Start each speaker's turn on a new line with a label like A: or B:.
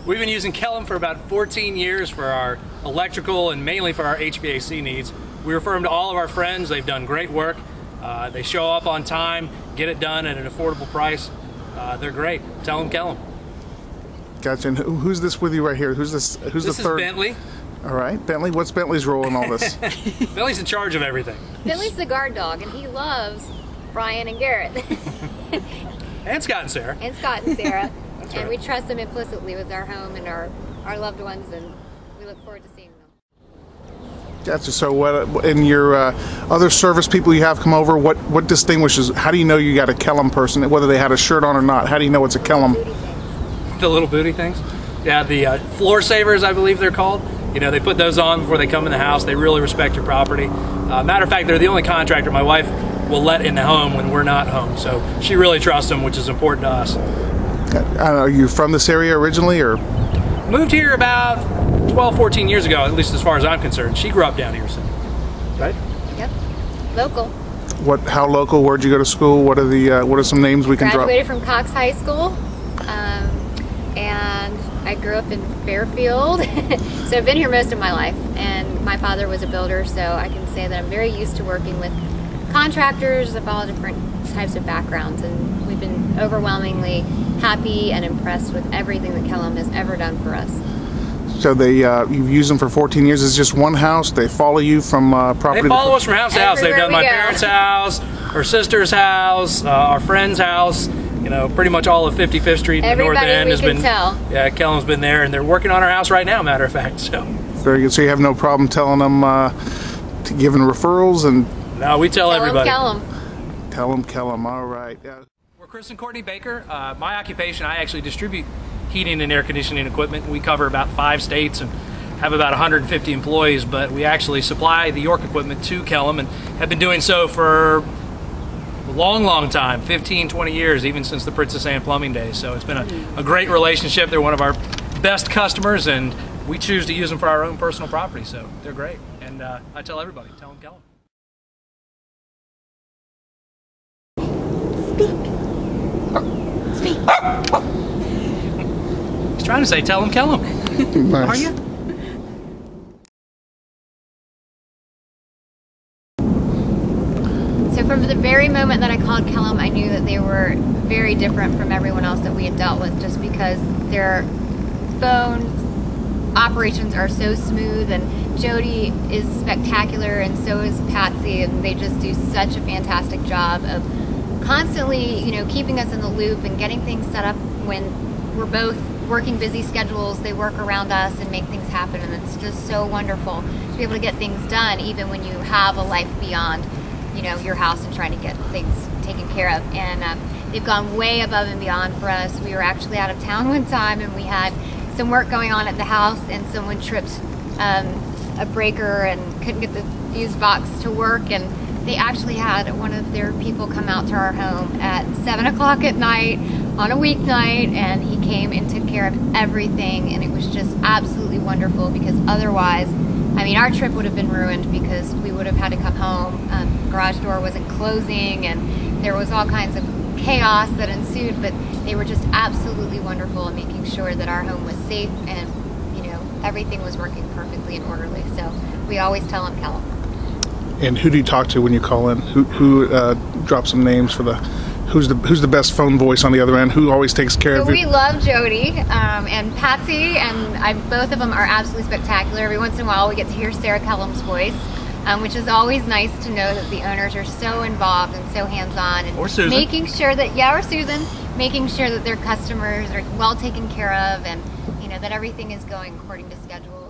A: We've been using Kellam for about 14 years for our electrical and mainly for our HVAC needs. We refer them to all of our friends. They've done great work. They show up on time, get it done at an affordable price. They're great. Tell them Kellam.
B: Gotcha. And who's this with you right here? Who's this? Who's the third?
A: This is Bentley.
B: All right, Bentley. What's Bentley's role in all this?
A: Bentley's in charge of everything.
C: Bentley's the guard dog, and he loves Brian and Garrett.
A: And Scott and Sarah.
C: And Scott and Sarah.
A: That's
C: and
A: right.
C: we trust them implicitly with our home and our loved ones, and we look forward to seeing them.
B: Gotcha. So, what in your other service people you have come over? What distinguishes? How do you know you got a Kellam person, whether they had a shirt on or not? How do you know it's a Kellam?
A: The little booty things. Yeah, the floor savers, I believe they're called. You know, they put those on before they come in the house. They really respect your property. Matter of fact, they're the only contractor my wife will let in the home when we're not home. So she really trusts them, which is important to us.
B: Are you from this area originally, or?
A: Moved here about 12, 14 years ago, at least as far as I'm concerned. She grew up down here, so. Right?
C: Yep. Local.
B: How local? Where'd you go to school? What are some names we can drop?
C: Graduated from Cox High School, and I grew up in Fairfield. So I've been here most of my life, and my father was a builder, so I can say that I'm very used to working with contractors of all different types of backgrounds, and we've been overwhelmingly happy and impressed with everything that Kellam has ever done for us.
B: So you've used them for 14 years. It's just one house. They follow you from property.
A: They follow us from house to house. They've done my
C: go.
A: parents' house, our sister's house, our friend's house. You know, pretty much all of 55th Street in the North End has been.
C: Tell.
A: Yeah, Kellam's been there, and they're working on our house right now. Matter of fact, so.
B: Very good. So you have no problem telling them, giving referrals and.
A: No, we tell everybody.
C: Kellam.
B: Tell them Kellam. All right. Yeah.
A: We're Chris and Courtney Baker. My occupation, I actually distribute heating and air conditioning equipment. We cover about 5 states and have about 150 employees, but we actually supply the York equipment to Kellam and have been doing so for a long time, 15, 20 years, even since the Princess Anne plumbing days. So it's been a great relationship. They're one of our best customers, and we choose to use them for our own personal property, so they're great. And I tell everybody, tell them Kellam.
C: Speak.
A: He's trying to say, tell them Kellam.
B: Nice.
A: Are you?
C: So from the very moment that I called Kellam, I knew that they were very different from everyone else that we had dealt with, just because their phone operations are so smooth, and Jody is spectacular, and so is Patsy, and they just do such a fantastic job of constantly, you know, keeping us in the loop and getting things set up when we're both working busy schedules. They work around us and make things happen, and it's just so wonderful to be able to get things done even when you have a life beyond, you know, your house and trying to get things taken care of. And they've gone way above and beyond for us. We were actually out of town one time, and we had some work going on at the house, and someone tripped a breaker and couldn't get the fuse box to work, and they actually had one of their people come out to our home at 7 o'clock at night on a weeknight, and he came and took care of everything, and it was just absolutely wonderful, because otherwise, I mean, our trip would have been ruined because we would have had to come home. Garage door wasn't closing, and there was all kinds of chaos that ensued, but they were just absolutely wonderful in making sure that our home was safe and, you know, everything was working perfectly and orderly. So we always tell them Kellam.
B: And who do you talk to when you call in? Who drop some names for the who's the best phone voice on the other end? Who always takes care of it?
C: We love Jody and Patsy, and both of them are absolutely spectacular. Every once in a while we get to hear Sarah Kellam's voice, which is always nice to know that the owners are so involved and so hands-on, and
A: or Susan.
C: making sure that their customers are well taken care of, and you know that everything is going according to schedule.